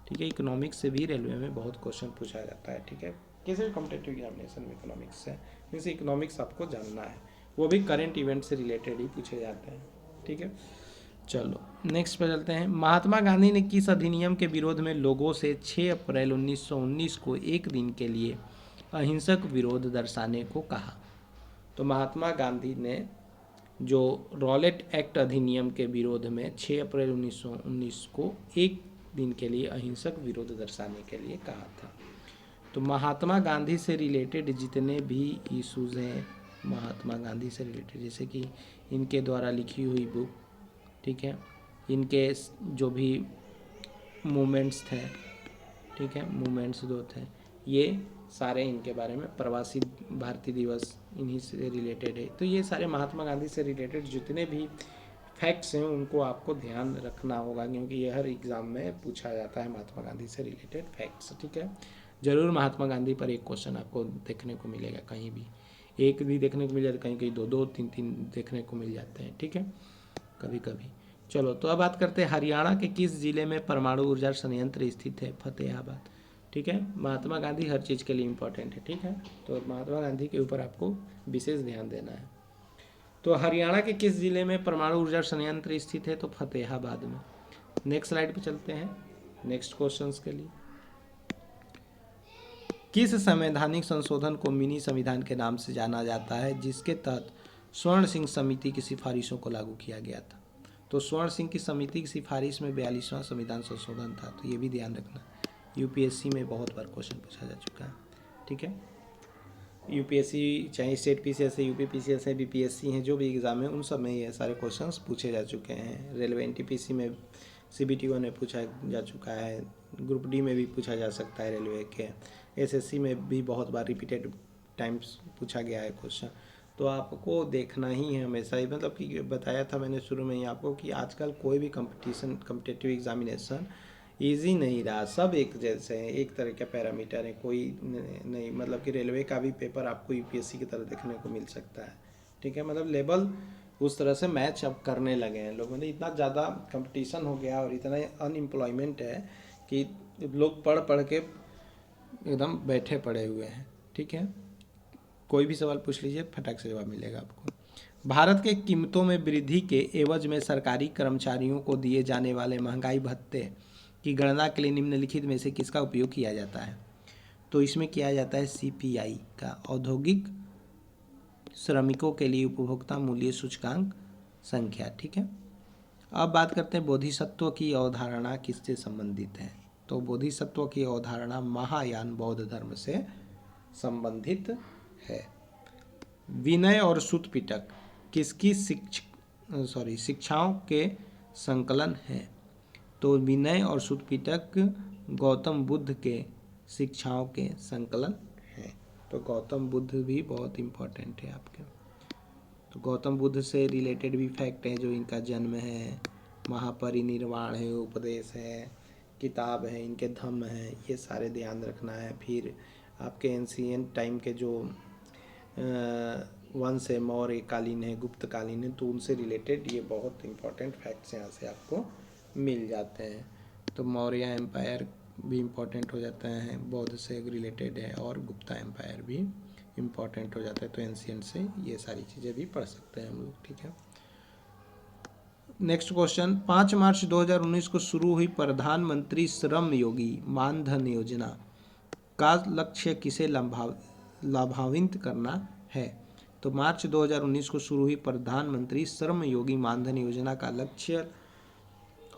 ठीक है। इकोनॉमिक्स से भी रेलवे में बहुत क्वेश्चन पूछा जाता है, ठीक है, किसी भी कॉम्पिटिटिव एग्जामिनेशन में इकोनॉमिक्स से, जैसे इकोनॉमिक्स आपको जानना है, वो भी करंट इवेंट से रिलेटेड ही पूछे जाते हैं, ठीक है। चलो नेक्स्ट पे चलते हैं। महात्मा गांधी ने किस अधिनियम के विरोध में लोगों से 6 अप्रैल 1919 को एक दिन के लिए अहिंसक विरोध दर्शाने को कहा? तो महात्मा गांधी ने जो रॉलेट एक्ट अधिनियम के विरोध में 6 अप्रैल 1919 को एक दिन के लिए अहिंसक विरोध दर्शाने के लिए कहा था। तो महात्मा गांधी से रिलेटेड जितने भी इश्यूज़ हैं, महात्मा गांधी से रिलेटेड, जैसे कि इनके द्वारा लिखी हुई बुक, ठीक है, इनके जो भी मूवमेंट्स थे, ठीक है, मूवमेंट्स जो थे, ये सारे इनके बारे में, प्रवासी भारतीय दिवस इन्हीं से रिलेटेड है। तो ये सारे महात्मा गांधी से रिलेटेड जितने भी फैक्ट्स हैं उनको आपको ध्यान रखना होगा, क्योंकि ये हर एग्ज़ाम में पूछा जाता है महात्मा गांधी से रिलेटेड फैक्ट्स, ठीक है। ज़रूर महात्मा गांधी पर एक क्वेश्चन आपको देखने को मिलेगा, कहीं भी एक भी देखने को मिल जाता है, कहीं कहीं दो दो तीन तीन देखने को मिल जाते हैं, ठीक है, कभी कभी। चलो, तो अब बात करते हैं हरियाणा के किस जिले में परमाणु ऊर्जा संयंत्र स्थित है? फतेहाबाद, ठीक है। महात्मा गांधी हर चीज़ के लिए इम्पोर्टेंट है, ठीक है, तो महात्मा गांधी के ऊपर आपको विशेष ध्यान देना है। तो हरियाणा के किस जिले में परमाणु ऊर्जा संयंत्र स्थित है? तो फतेहाबाद में। नेक्स्ट स्लाइड पे चलते हैं नेक्स्ट क्वेश्चंस के लिए। किस संवैधानिक संशोधन को मिनी संविधान के नाम से जाना जाता है, जिसके तहत स्वर्ण सिंह समिति की सिफारिशों को लागू किया गया था? तो स्वर्ण सिंह की समिति की सिफारिश में 42वां संविधान संशोधन था, तो ये भी ध्यान रखना। यूपीएससी में बहुत बार क्वेश्चन पूछा जा चुका है, ठीक है। यूपीएससी चाहे स्टेट पीसीएस है, यूपी पीसीएस है, बीपीएससी हैं, जो भी एग्ज़ाम है उन सब में ये सारे क्वेश्चंस पूछे जा चुके हैं। रेलवे एनटीपीसी में CBT-1 में पूछा जा चुका है, ग्रुप डी में भी पूछा जा सकता है, रेलवे के एसएससी में भी बहुत बार रिपीटेड टाइम्स पूछा गया है क्वेश्चन। तो आपको देखना ही है हमेशा ही, मतलब कि बताया था मैंने शुरू में ही आपको कि आजकल कोई भी कॉम्पिटिटिव एग्जामिनेशन ईजी नहीं रहा, सब एक जैसे हैं, एक तरह के पैरामीटर है, कोई नहीं, मतलब कि रेलवे का भी पेपर आपको यूपीएससी की तरह देखने को मिल सकता है, ठीक है। मतलब लेवल उस तरह से मैच अब करने लगे हैं लोग, मतलब इतना ज़्यादा कंपटीशन हो गया और इतना अनएम्प्लॉयमेंट है कि लोग पढ़ पढ़ के एकदम बैठे पड़े हुए हैं, ठीक है। कोई भी सवाल पूछ लीजिए, फटाक से जवाब मिलेगा आपको। भारत के कीमतों में वृद्धि के एवज में सरकारी कर्मचारियों को दिए जाने वाले महंगाई भत्ते की गणना के लिए निम्नलिखित में से किसका उपयोग किया जाता है? तो इसमें किया जाता है CPI का, औद्योगिक श्रमिकों के लिए उपभोक्ता मूल्य सूचकांक संख्या, ठीक है। अब बात करते हैं बोधिसत्व की अवधारणा किससे संबंधित है? तो बोधिसत्व की अवधारणा महायान बौद्ध धर्म से संबंधित है। विनय और सुत्त पिटक किसकी शिक्षाओं के संकलन है? तो विनय और सुत्त पिटक गौतम बुद्ध के शिक्षाओं के संकलन है। तो गौतम बुद्ध भी बहुत इम्पोर्टेंट है आपके। तो गौतम बुद्ध से रिलेटेड भी फैक्ट है, जो इनका जन्म है, महापरिनिर्वाण है, उपदेश है, किताब है, इनके धम्म है, ये सारे ध्यान रखना है। फिर आपके एंशिएंट टाइम के जो वंश है, मौर्य कालीन है, गुप्त कालीन है, तो उनसे रिलेटेड ये बहुत इंपॉर्टेंट फैक्ट्स यहाँ से आपको मिल जाते हैं। तो मौर्य एम्पायर भी इम्पोर्टेंट हो जाता है, बौद्ध से रिलेटेड है, और गुप्ता एम्पायर भी इम्पोर्टेंट हो जाता है। तो एंशिएंट से ये सारी चीज़ें भी पढ़ सकते हैं हम लोग, ठीक है। नेक्स्ट क्वेश्चन, 5 मार्च 2019 को शुरू हुई प्रधानमंत्री श्रम योगी मानधन योजना का लक्ष्य किसे लाभान्वित करना है? तो मार्च 2019 को शुरू हुई प्रधानमंत्री श्रम योगी मानधन योजना का लक्ष्य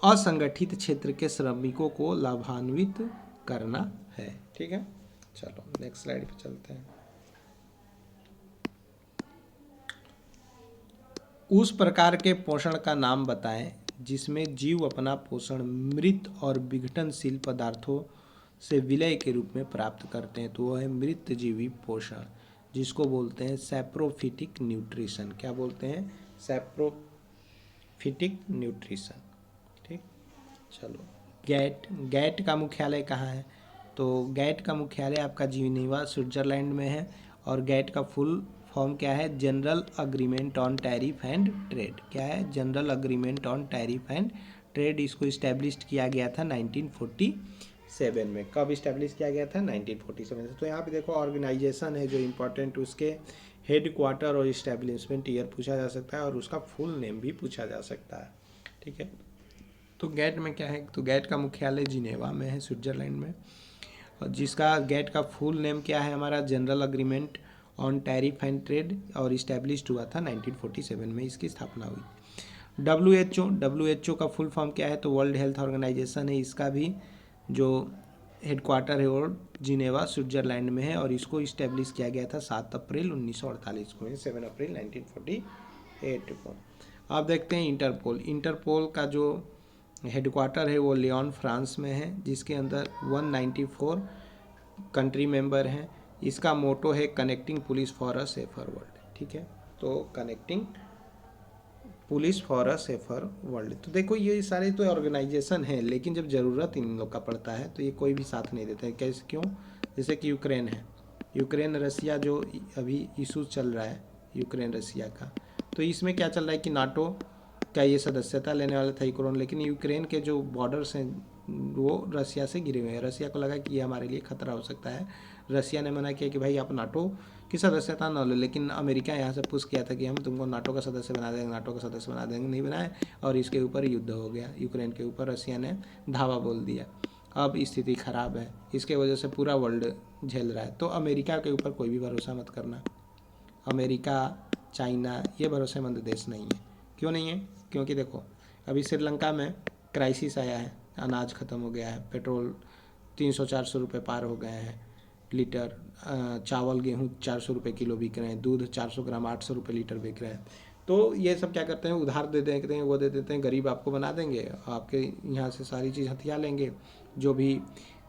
असंगठित क्षेत्र के श्रमिकों को लाभान्वित करना है, ठीक है। चलो नेक्स्ट स्लाइड पे चलते हैं। उस प्रकार के पोषण का नाम बताएं जिसमें जीव अपना पोषण मृत और विघटनशील पदार्थों से विलय के रूप में प्राप्त करते हैं। तो वह है मृतजीवी पोषण, जिसको बोलते हैं सैप्रोफिटिक न्यूट्रिशन। क्या बोलते हैं? सैप्रोफिटिक न्यूट्रिशन, ठीक। चलो, गैट का मुख्यालय कहाँ है? तो गैट का मुख्यालय आपका जिनेवा स्विट्जरलैंड में है। और गैट का फुल फॉर्म क्या है? General agreement on tariff and trade. क्या है? General agreement on tariff and trade. इसको इस्टेब्लिश किया गया था 1947 में। कब इस्टेब्लिश किया गया था? 1947 में। तो यहाँ पे देखो ऑर्गेनाइजेशन है जो इम्पोर्टेंट, उसके हेड क्वार्टर और इस्टेब्लिशमेंट ईयर पूछा जा सकता है, और उसका फुल नेम भी पूछा जा सकता है, ठीक है। तो गैट में क्या है? तो गैट का मुख्यालय जिनेवा में है, स्विट्जरलैंड में। और जिसका गैट का फुल नेम क्या है हमारा? General agreement on tariff and trade और इस्टेब्लिश्ड हुआ था 1947 में, इसकी स्थापना हुई। WHO का फुल फॉर्म क्या है? तो वर्ल्ड हेल्थ ऑर्गेनाइजेशन है। इसका भी जो हेडक्वार्टर है वो जिनेवा स्विट्जरलैंड में है और इसको इस्टेब्लिश किया गया था 7 अप्रैल 1948 को, 7 अप्रैल 1948 को। आप देखते हैं इंटरपोल का जो हेडक्वार्टर है वो लियोन फ्रांस में है, जिसके अंदर 194 कंट्री मेंबर हैं। इसका मोटो है connecting police for a safer world. ठीक है, तो connecting police for a safer world. तो देखो ये सारे तो ऑर्गेनाइजेशन हैं, लेकिन जब ज़रूरत इन लोग का पड़ता है तो ये कोई भी साथ नहीं देते हैं। कैसे, क्यों? जैसे कि यूक्रेन है, यूक्रेन रसिया जो अभी इशू चल रहा है यूक्रेन रसिया का, तो इसमें क्या चल रहा है कि नाटो का ये सदस्यता लेने वाला था यूक्रेन, लेकिन यूक्रेन के जो बॉर्डर्स हैं वो रसिया से घिरे हुए हैं। रसिया को लगा कि ये हमारे लिए खतरा हो सकता है। रसिया ने मना किया कि भाई आप नाटो की सदस्यता न लो, लेकिन अमेरिका यहाँ से पुश किया था कि हम तुमको नाटो का सदस्य बना देंगे, नाटो का सदस्य बना देंगे, नहीं बनाए और इसके ऊपर युद्ध हो गया। यूक्रेन के ऊपर रसिया ने धावा बोल दिया। अब स्थिति खराब है, इसके वजह से पूरा वर्ल्ड झेल रहा है। तो अमेरिका के ऊपर कोई भी भरोसा मत करना। अमेरिका, चाइना ये भरोसेमंद देश नहीं है। क्यों नहीं है? क्योंकि देखो अभी श्रीलंका में क्राइसिस आया है, अनाज ख़त्म हो गया है, पेट्रोल 300-400 रुपये पार हो गए हैं लीटर, चावल गेहूँ 400 रुपये किलो बिक रहे हैं, दूध 400 ग्राम 800 रुपये लीटर बिक रहे हैं। तो ये सब क्या करते हैं, उधार दे देते हैं, वो दे देते हैं, गरीब आपको बना देंगे, आपके यहाँ से सारी चीज़ हथिया लेंगे जो भी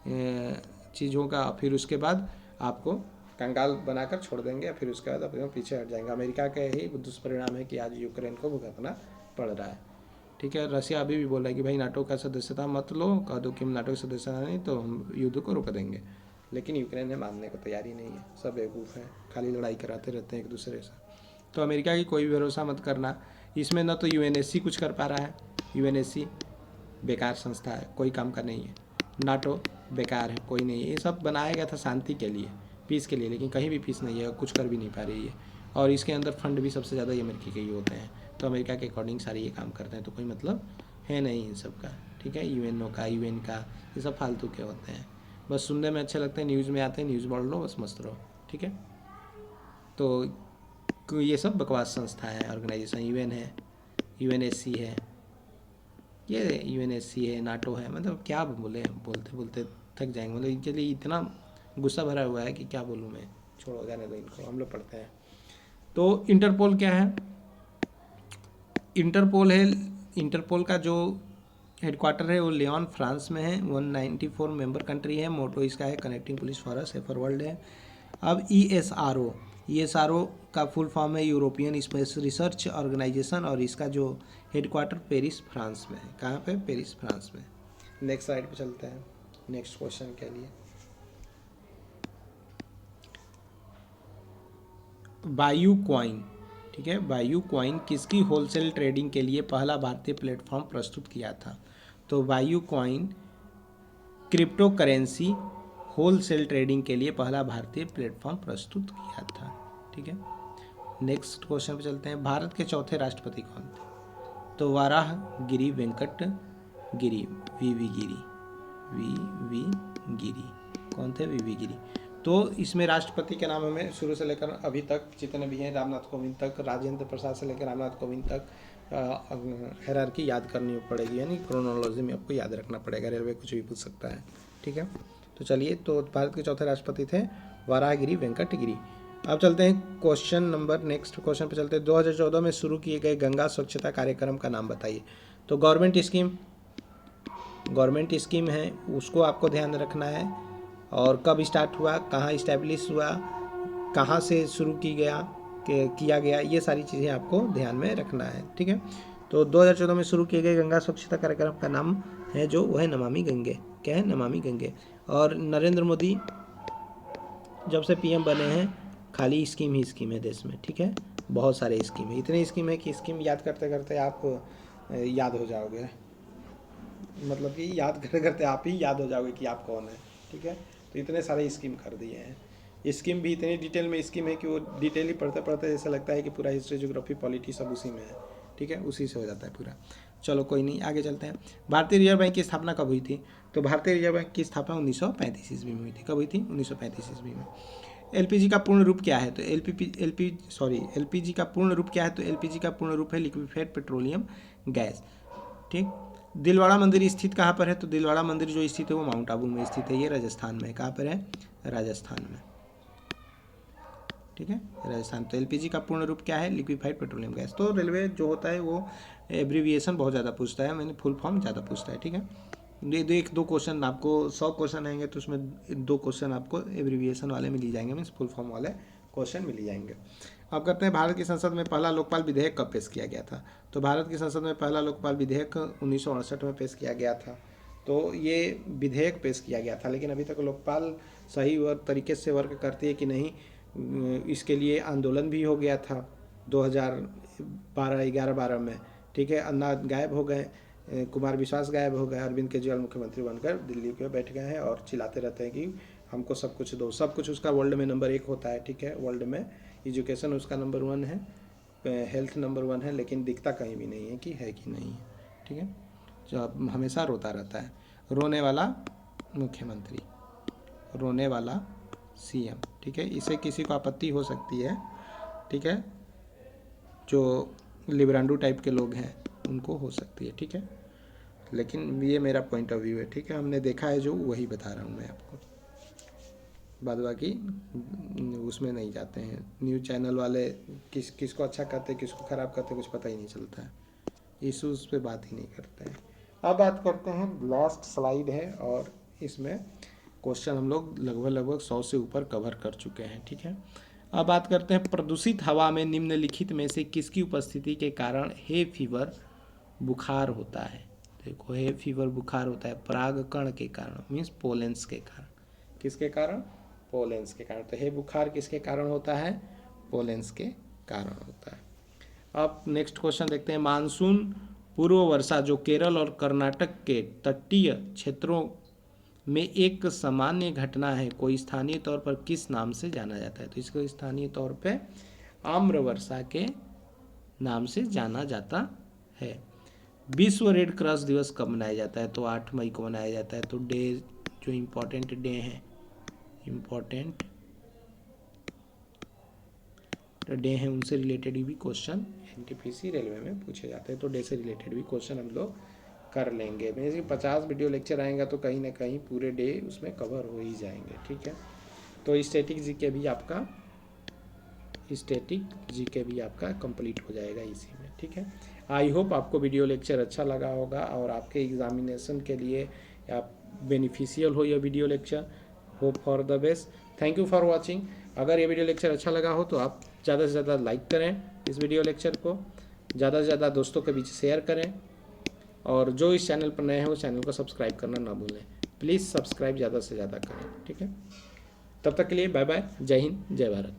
चीज़ होगा, फिर उसके बाद आपको कंगाल बनाकर छोड़ देंगे, फिर उसके बाद अपने पीछे हट जाएंगे। अमेरिका का ही दुष्परिणाम है कि आज यूक्रेन को भुगतना पड़ रहा है। ठीक है, रसिया अभी भी बोल रहा है कि भाई नाटो का सदस्यता मत लो, कह दो कि हम नाटो का सदस्यता नहीं तो हम युद्ध को रोक देंगे, लेकिन यूक्रेन ने मानने को तैयारी नहीं है। सब बेवकूफ़ हैं, खाली लड़ाई कराते रहते हैं एक दूसरे से। तो अमेरिका की कोई भी भरोसा मत करना। इसमें ना तो यूएनएससी कुछ कर पा रहा है, यूएनएससी बेकार संस्था है, कोई काम का नहीं है। नाटो बेकार है, कोई नहीं है। ये सब बनाया गया था शांति के लिए, पीस के लिए, लेकिन कहीं भी पीस नहीं है, कुछ कर भी नहीं पा रही है। और इसके अंदर फंड भी सबसे ज़्यादा अमेरिका के ही होते हैं, तो अमेरिका के अकॉर्डिंग सारे ये काम करते हैं, तो कोई मतलब है नहीं इन सब का। ठीक है, यूएनओ का, यूएन का, ये सब फालतू के होते हैं, बस सुनने में अच्छे लगते हैं, न्यूज़ में आते हैं, न्यूज़ पढ़ लो, बस मस्त रहो। ठीक है, तो ये सब बकवास संस्था है, ऑर्गेनाइजेशन। यूएन है, यूएनएससी है, ये यूएनएससी है, नाटो है, मतलब क्या बोले, बोलते बोलते थक जाएंगे। मतलब इनके लिए इतना गुस्सा भरा हुआ है कि क्या बोलूँ मैं, छोड़ो, जाने दो इनको, हम लोग पढ़ते हैं। तो इंटरपोल क्या है? इंटरपोल है, इंटरपोल का जो हेडक्वार्टर है वो लियोन फ्रांस में है, 194 मेंबर कंट्री है। मोटो इसका है connecting police for a safer world है। अब ESRO का फुल फॉर्म है यूरोपियन स्पेस रिसर्च ऑर्गेनाइजेशन और इसका जो हेडक्वार्टर पेरिस फ्रांस में है। कहाँ पे? पेरिस फ्रांस में। नेक्स्ट स्लाइड पे चलते हैं, नेक्स्ट क्वेश्चन के लिए। बायू कॉइन, ठीक है, बायू कॉइन किसकी होलसेल ट्रेडिंग के लिए पहला भारतीय प्लेटफॉर्म प्रस्तुत किया था? तो BuyUcoin cryptocurrency wholesale trading के लिए पहला भारतीय प्लेटफॉर्म प्रस्तुत किया था। ठीक है, नेक्स्ट क्वेश्चन पे चलते हैं। भारत के चौथे राष्ट्रपति कौन थे? तो वाराहगिरी वेंकट गिरी, वीवी गिरी, कौन थे? वीवी गिरी। तो इसमें राष्ट्रपति के नाम हमें शुरू से लेकर अभी तक जितने भी हैं, रामनाथ कोविंद तक, राजेंद्र प्रसाद से लेकर रामनाथ कोविंद तक हायरार्की याद करनी पड़ेगी, यानी क्रोनोलॉजी में आपको याद रखना पड़ेगा, रेलवे कुछ भी पूछ सकता है। ठीक है, तो चलिए, तो भारत के चौथे राष्ट्रपति थे वाराहगिरी वेंकट गिरी। अब चलते हैं क्वेश्चन नंबर, नेक्स्ट क्वेश्चन पे चलते हैं। 2014 में शुरू किए गए गंगा स्वच्छता कार्यक्रम का नाम बताइए। तो गवर्नमेंट स्कीम है, उसको आपको ध्यान रखना है, और कब स्टार्ट हुआ, कहाँ इस्टेब्लिश हुआ, कहाँ से शुरू किया गया, ये सारी चीज़ें आपको ध्यान में रखना है। ठीक है, तो 2014 में शुरू किए गए गंगा स्वच्छता कार्यक्रम का नाम है जो वो है नमामि गंगे। क्या है? नमामि गंगे। और नरेंद्र मोदी जब से PM बने हैं खाली स्कीम ही स्कीम है देश में। ठीक है, बहुत सारे स्कीम है, इतने स्कीम है कि स्कीम याद करते करते आप याद हो जाओगे, मतलब कि याद करते करते आप ही याद हो जाओगे कि आप कौन है। ठीक है, तो इतने सारे स्कीम कर दिए हैं। स्कीम भी इतनी डिटेल में स्कीम है कि वो डिटेल ही पढ़ते पढ़ते ऐसा लगता है कि पूरा हिस्ट्री, ज्योग्राफी, पॉलिटी सब उसी में है। ठीक है, उसी से हो जाता है पूरा। चलो कोई नहीं, आगे चलते हैं। भारतीय रिजर्व बैंक की स्थापना कब हुई थी? तो भारतीय रिजर्व बैंक की स्थापना 1935 ईस्वी में हुई थी। कब हुई थी? 1935 ईस्वी में। एलपीजी का पूर्ण रूप क्या है? तो एलपीजी का पूर्ण रूप क्या है? तो एलपीजी का पूर्ण रूप है लिक्विफाइड पेट्रोलियम गैस। ठीक। दिलवाड़ा मंदिर स्थित कहाँ पर है? तो दिलवाड़ा मंदिर जो स्थित है वो माउंट आबू में स्थित है, ये राजस्थान में। कहाँ पर है? राजस्थान में। ठीक है, राजस्थान। तो एलपीजी का पूर्ण रूप क्या है? Liquefied petroleum gas. तो रेलवे जो होता है वो एब्रीविएशन बहुत ज़्यादा पूछता है, मैंने फुल फॉर्म ज़्यादा पूछता है। ठीक है, ये एक दो क्वेश्चन आपको, 100 क्वेश्चन आएंगे तो उसमें 2 क्वेश्चन आपको एब्रीविएशन वाले मिल ही जाएंगे, मीन्स फुल फॉर्म वाले क्वेश्चन मिल ही जाएंगे। अब करते हैं, भारत की संसद में पहला लोकपाल विधेयक कब पेश किया गया था? तो भारत की संसद में पहला लोकपाल विधेयक 1968 में पेश किया गया था। तो ये विधेयक पेश किया गया था, लेकिन अभी तक लोकपाल सही तरीके से वर्क करती है कि नहीं, इसके लिए आंदोलन भी हो गया था 2012 में। ठीक है, अन्ना गायब हो गए, कुमार विश्वास गायब हो गए, अरविंद केजरीवाल मुख्यमंत्री बनकर दिल्ली पे बैठ गए हैं और चिल्लाते रहते हैं कि हमको सब कुछ दो। सब कुछ उसका वर्ल्ड में नंबर 1 होता है। ठीक है, वर्ल्ड में एजुकेशन उसका नंबर 1 है, हेल्थ नंबर 1 है, लेकिन दिखता कहीं भी नहीं है कि है कि नहीं है। ठीक है, जो हमेशा रोता रहता है, रोने वाला मुख्यमंत्री, रोने वाला सीएम। ठीक है, इसे किसी को आपत्ति हो सकती है। ठीक है, जो लिब्रांडू टाइप के लोग हैं उनको हो सकती है। ठीक है, लेकिन ये मेरा पॉइंट ऑफ व्यू है। ठीक है, हमने देखा है जो, वही बता रहा हूँ मैं आपको, बाद बाकी उसमें नहीं जाते हैं। न्यूज़ चैनल वाले किसको अच्छा करते हैं किसको ख़राब करते हैं कुछ पता ही नहीं चलता है, इशूज़ पे बात ही नहीं करते हैं। अब बात करते हैं, लास्ट स्लाइड है और इसमें क्वेश्चन हम लोग लगभग 100 से ऊपर कवर कर चुके हैं। ठीक है, अब बात करते हैं, प्रदूषित हवा में निम्नलिखित में से किसकी उपस्थिति के कारण हे फीवर बुखार होता है? देखो, हे फीवर बुखार होता है परागकण के कारण, मीन्स पोलेंस के कारण। किसके कारण? पोलेंस के कारण। तो हे बुखार किसके कारण होता है? पोलेंस के कारण होता है। अब नेक्स्ट क्वेश्चन देखते हैं, मानसून पूर्व वर्षा जो केरल और कर्नाटक के तटीय क्षेत्रों में एक सामान्य घटना है, कोई स्थानीय तौर पर किस नाम से जाना जाता है? तो इसको स्थानीय तौर पे आम्र वर्षा के नाम से जाना जाता है। विश्व रेड क्रॉस दिवस कब मनाया जाता है? तो 8 मई को मनाया जाता है। तो डे, जो इम्पोर्टेंट डे हैं, इम्पोर्टेंट डे हैं, उनसे रिलेटेड भी क्वेश्चन एनटीपीसी रेलवे में पूछे जाते हैं। तो डे से रिलेटेड भी क्वेश्चन हम लोग कर लेंगे। मीन्स 50 वीडियो लेक्चर आएगा तो कहीं ना कहीं पूरे डे उसमें कवर हो ही जाएंगे। ठीक है, तो स्टैटिक जीके भी आपका कंप्लीट हो जाएगा इसी में। ठीक है, आई होप आपको वीडियो लेक्चर अच्छा लगा होगा और आपके एग्जामिनेशन के लिए आप बेनिफिशियल हो यह video lecture. Hope for the best. Thank you for watching. अगर ये वीडियो लेक्चर अच्छा लगा हो तो आप ज़्यादा से ज़्यादा लाइक करें इस वीडियो लेक्चर को, ज़्यादा से ज़्यादा दोस्तों के बीच शेयर करें, और जो इस चैनल पर नए हैं वो चैनल को सब्सक्राइब करना ना भूलें। प्लीज़ सब्सक्राइब ज़्यादा से ज़्यादा करें। ठीक है, तब तक के लिए बाय बाय, जय हिंद, जय भारत।